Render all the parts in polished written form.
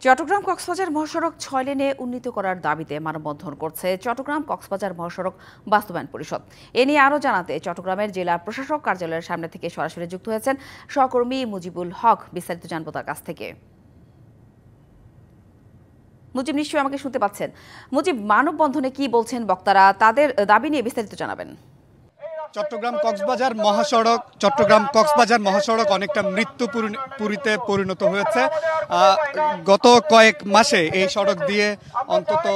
চট্টগ্রাম কক্সবাজার মহাসড়ক ৬ লেনে উন্নীত করার দাবিতে মানববন্ধন করছে চট্টগ্রাম কক্সবাজার মহাসড়ক বাস্তবায়ন পরিষদ। এ নিয়ে আরও জানাতে চট্টগ্রামের জেলা প্রশাসক কার্যালয়ের সামনে থেকে সরাসরি যুক্ত হয়েছেন সহকর্মী মুজিবুল হক। বিস্তারিত জানবো তার কাছ থেকে। মুজিব, নিশ্চয়ই আমাকে শুনতে পাচ্ছেন। মুজিব, মানববন্ধনে কি বলছেন বক্তারা, তাদের দাবি নিয়ে বিস্তারিত জানাবেন। চট্টগ্রাম কক্সবাজার মহাসড়ক অনেকটা মৃত্যুপুরীতে পরিণত হয়েছে। গত কয়েক মাসে এই সড়ক দিয়ে অন্তত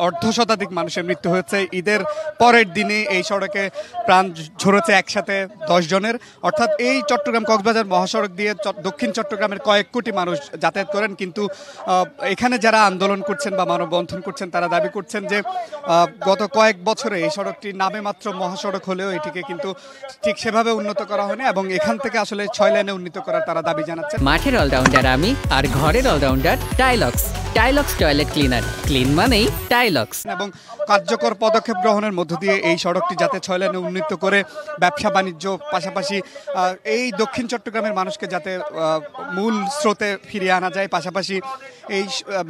অর্ধশতাধিক মানুষের মৃত্যু হয়েছে। ঈদের পরের দিনে এই সড়কে প্রাণ ঝরেছে একসাথে 10 জনের। অর্থাৎ এই চট্টগ্রাম কক্সবাজার মহাসড়ক দিয়ে দক্ষিণ চট্টগ্রামের কয়েক কোটি মানুষ যাতায়াত করেন। কিন্তু এখানে যারা আন্দোলন করছেন বা মানববন্ধন করছেন তারা দাবি করছেন যে গত কয়েক বছরে এই সড়কটি নামে মাত্র মহাসড়ক হলেও এটিকে কিন্তু ঠিক সেভাবে উন্নত করা হয়নি এবং এখান থেকে আসলে 6 লেনে উন্নীত করার তারা দাবি জানাচ্ছেন। মাঠের অলরাউন্ডার আমি, আর ঘরের all rounder Tylox. Tylox toilet cleaner, clean মানেই টাইলক্স। এবং কার্যকর পদক্ষেপ গ্রহণের মধ্য দিয়ে এই সড়কটি যাতে 6 লেনে উন্নীত করে ব্যবসা বাণিজ্য পাশাপাশি এই দক্ষিণ চট্টগ্রামের মানুষকে যাতে মূল স্রোতে ফিরিয়ে আনা যায়, পাশাপাশি এই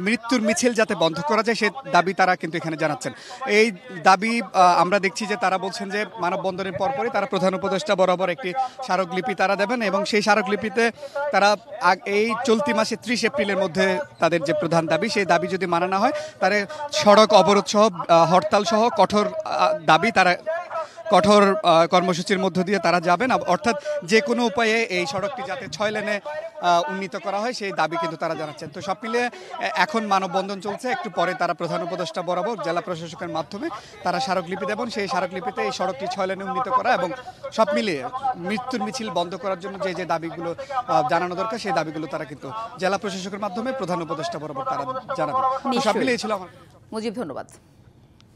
মৃত্যুর মিছিল যাতে বন্ধ করা যায় সে দাবি তারা কিন্তু এখানে জানাচ্ছেন। এই দাবি আমরা দেখছি যে তারা বলছেন যে মানববন্ধনের পরপরই তারা প্রধান উপদেষ্টা বরাবর একটি স্মারকলিপি তারা দেবেন এবং সেই স্মারকলিপিতে তারা এই চলতি মাসে 30 এপ্রিলের মধ্যে তাদের যে প্রধান দাবি সেই দাবি যদি মানা না হয় তাহলে সড়ক অবরোধ সহ হরতাল সহ কঠোর কর্মসূচির মধ্য দিয়ে তারা যাবেন। অর্থাৎ যে কোনো উপায়ে এই সড়কটি যাতে 6 লেনে উন্নীত করা হয় সেই দাবি কিন্তু তারা জানাচ্ছেন। তো সব মিলিয়ে এখন মানববন্ধন চলছে। একটু পরে তারা প্রধান উপদেষ্টা বরাবর জেলা প্রশাসকের মাধ্যমে তারা স্মারকলিপি দেবেন। সেই স্মারকলিপিতে এই সড়কটি 6 লেনে উন্নীত করা এবং সব মিলিয়ে মৃত্যুর মিছিল বন্ধ করার জন্য যে দাবিগুলো জানানো দরকার সেই দাবিগুলো তারা কিন্তু জেলা প্রশাসকের মাধ্যমে প্রধান উপদেষ্টা বরাবর তারা জানাবেন। সব মিলিয়ে ছিল আমার। মুজিব, ধন্যবাদ।